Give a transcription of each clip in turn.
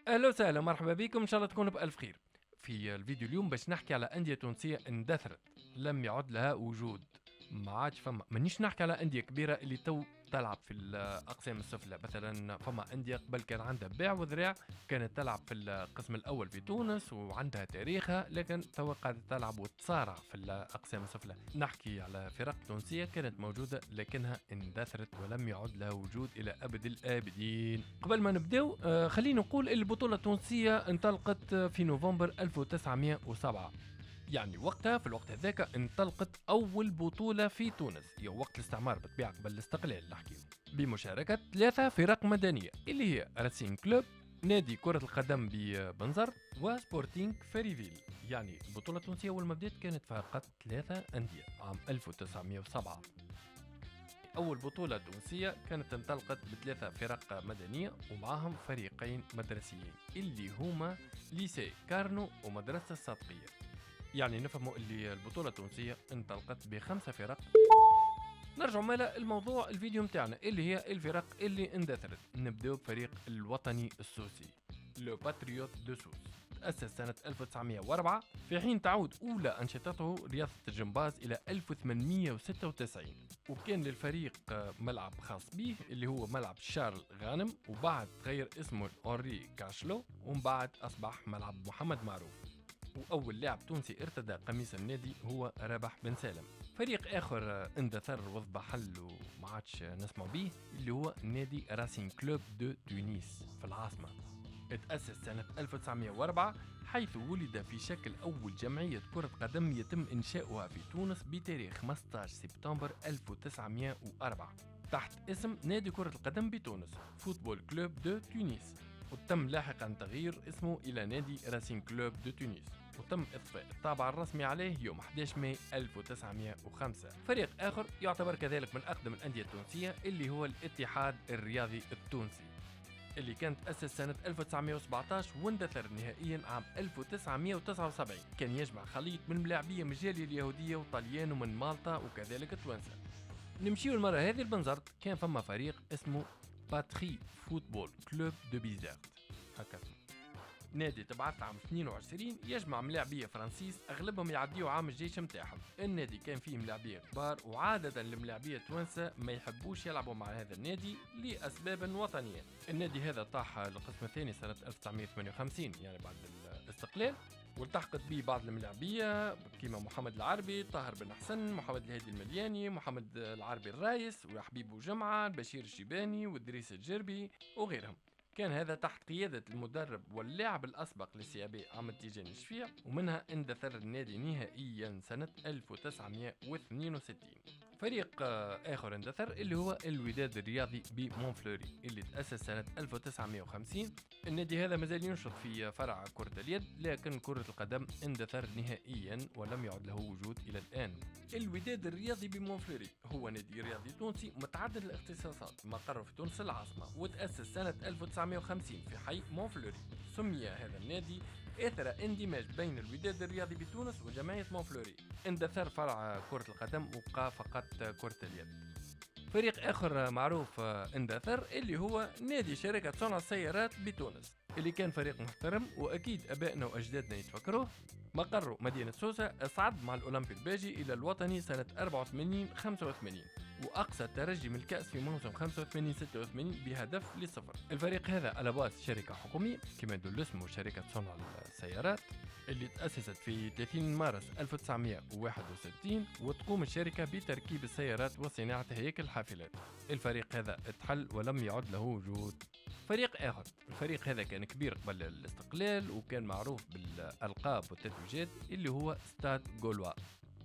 اهلا وسهلا، مرحبا بكم، ان شاء الله تكونوا بالف خير. في الفيديو اليوم باش نحكي على انديه تونسيه اندثرت، لم يعد لها وجود. ما عادش فما، مانيش نحكي على انديه كبيره اللي تو تلعب في الاقسام السفلى. مثلا فما انديه قبل كان عندها باع وذراع، كانت تلعب في القسم الاول في تونس وعندها تاريخها، لكن تو قاعده تلعب وتصارع في الاقسام السفلى. نحكي على فرق تونسيه كانت موجوده لكنها اندثرت ولم يعد لها وجود الى ابد الابدين. قبل ما نبداو خلينا نقول البطوله التونسيه انطلقت في نوفمبر 1907. يعني وقتها، في الوقت هذاك انطلقت أول بطولة في تونس، هي وقت الاستعمار بالطبيعة، قبل الاستقلال نحكيو، بمشاركة 3 فرق مدنية اللي هي راسين كلوب، نادي كرة القدم ببنزر، وسبورتينغ فريفيل. يعني البطولة التونسية أول ما بدات كانت فقط 3 أندية عام 1907. أول بطولة تونسية كانت انطلقت ب3 فرق مدنية ومعهم فريقين مدرسيين اللي هما ليسي كارنو ومدرسة الصدقية. يعني نفهموا اللي البطولة التونسية انطلقت ب5 فرق. نرجع مالا الموضوع الفيديو متاعنا اللي هي الفرق اللي اندثرت. نبداو بفريق الوطني السوسي، لو باتريوت دو سوس، تأسس سنة 1904، في حين تعود أولى أنشطته رياضة الجمباز إلى 1896، وكان للفريق ملعب خاص به اللي هو ملعب شارل غانم، وبعد تغير اسمه أوري كاشلو، ومن بعد أصبح ملعب محمد معروف. وأول لاعب تونسي ارتدى قميص النادي هو رابح بن سالم. فريق آخر اندثر وأصبح حل وما عادش نسمع به اللي هو نادي راسين كلوب دو تونس في العاصمة، اتأسس سنة 1904، حيث ولد في شكل أول جمعية كرة قدم يتم إنشاؤها في تونس بتاريخ 15 سبتمبر 1904 تحت اسم نادي كرة القدم بتونس فوتبول كلوب دو تونس، وتم لاحقا تغيير اسمه إلى نادي راسين كلوب دو تونس، وتم إضفاء الطابع الرسمي عليه يوم 11 ماي 1905. فريق آخر يعتبر كذلك من أقدم الأندية التونسية اللي هو الاتحاد الرياضي التونسي، اللي كانت تأسس سنة 1917 واندثر نهائيا عام 1979. كان يجمع خليط من ملاعبية من الجالية اليهودية وطليان ومن مالطا وكذلك توانسة. نمشيو المرة هذه لبنزرت، كان فما فريق اسمه باتري فوتبول كلوب دو بيزارت، هكذا نادي تبعث عام 22، يجمع ملاعبية فرنسيس اغلبهم يعديوا عام الجيش متاعهم. النادي كان فيه ملاعبية كبار، وعادة الملاعبية توانسة ما يحبوش يلعبوا مع هذا النادي لأسباب وطنية. النادي هذا طاح للقسم الثاني سنة 1958 يعني بعد الاستقلال، والتحقت به بعض الملاعبية كيما محمد العربي، طاهر بن حسن، محمد الهادي الملياني، محمد العربي الرايس، وحبيب بوجمعة، بشير الشيباني، وادريس الجربي وغيرهم. كان هذا تحت قيادة المدرب واللاعب الأسبق للسي بي عمد تيجاني الشفيع، ومنها اندثر النادي نهائيا سنة 1962. فريق آخر اندثر اللي هو الوداد الرياضي بمونفلوري اللي تأسس سنة 1950. النادي هذا مازال ينشط في فرع كرة اليد، لكن كرة القدم اندثر نهائيا ولم يعد له وجود إلى الآن. الوداد الرياضي بمونفلوري هو نادي رياضي تونسي متعدد الاختصاصات، مقره في تونس العاصمة، وتأسس سنة 1950 في حي مونفلوري. سمي هذا النادي إثر اندماج بين الوداد الرياضي بتونس وجمعية مونفلوري. اندثر فرع كرة القدم وبقى فقط كرة اليد. فريق آخر معروف اندثر اللي هو نادي شركة صنع السيارات بتونس، اللي كان فريق محترم وأكيد أبائنا وأجدادنا يتفكروه. مقره مدينة سوسة، اصعد مع الأولمبي الباجي إلى الوطني سنة 84-85، وأقصى الترجي من الكأس في موسم 85-86 بهدف لصفر. الفريق هذا على باس شركة حكومية كما يدل اسمه، شركة صنع السيارات، اللي تأسست في 30 مارس 1961، وتقوم الشركة بتركيب السيارات وصناعة هياكل الحافلات. الفريق هذا اتحل ولم يعد له وجود. فريق آخر، الفريق هذا كان كبير قبل الاستقلال وكان معروف بالألقاب والتتويجات اللي هو ستاد غولوا،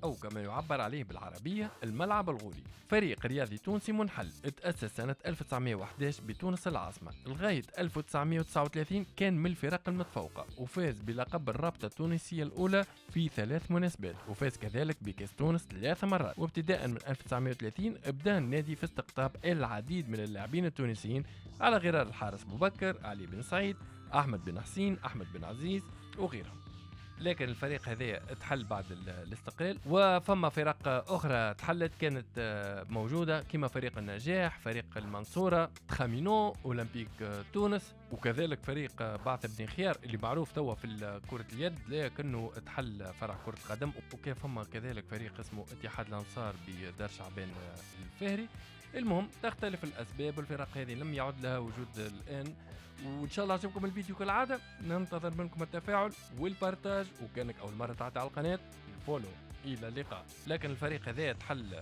أو كما يعبر عليه بالعربية الملعب الغولي. فريق رياضي تونسي منحل، اتأسس سنة 1911 بتونس العاصمة، لغاية 1939 كان من الفرق المتفوقة، وفاز بلقب الرابطة التونسية الأولى في 3 مناسبات، وفاز كذلك بكأس تونس 3 مرات. وابتداء من 1930 ابدأ النادي في استقطاب العديد من اللاعبين التونسيين على غرار الحارس بوبكر، علي بن سعيد، أحمد بن حسين، أحمد بن عزيز وغيرهم. لكن الفريق هذا تحل بعد الاستقلال. وفما فرق اخرى تحلت كانت موجوده كما فريق النجاح، فريق المنصوره، تخامينو، اولمبيك تونس، وكذلك فريق بعث بن خيار اللي معروف توا في كره اليد لكنه تحل فرع كره القدم. وكان فما كذلك فريق اسمه اتحاد الانصار بدار شعبان الفهري. المهم تختلف الاسباب، الفرق هذه لم يعد لها وجود الان. وان شاء الله عجبكم الفيديو كالعاده، ننتظر منكم التفاعل والبارتاج، وكانك اول مره تعدي على القناه الفولو. الى اللقاء. لكن الفريق هذا تحل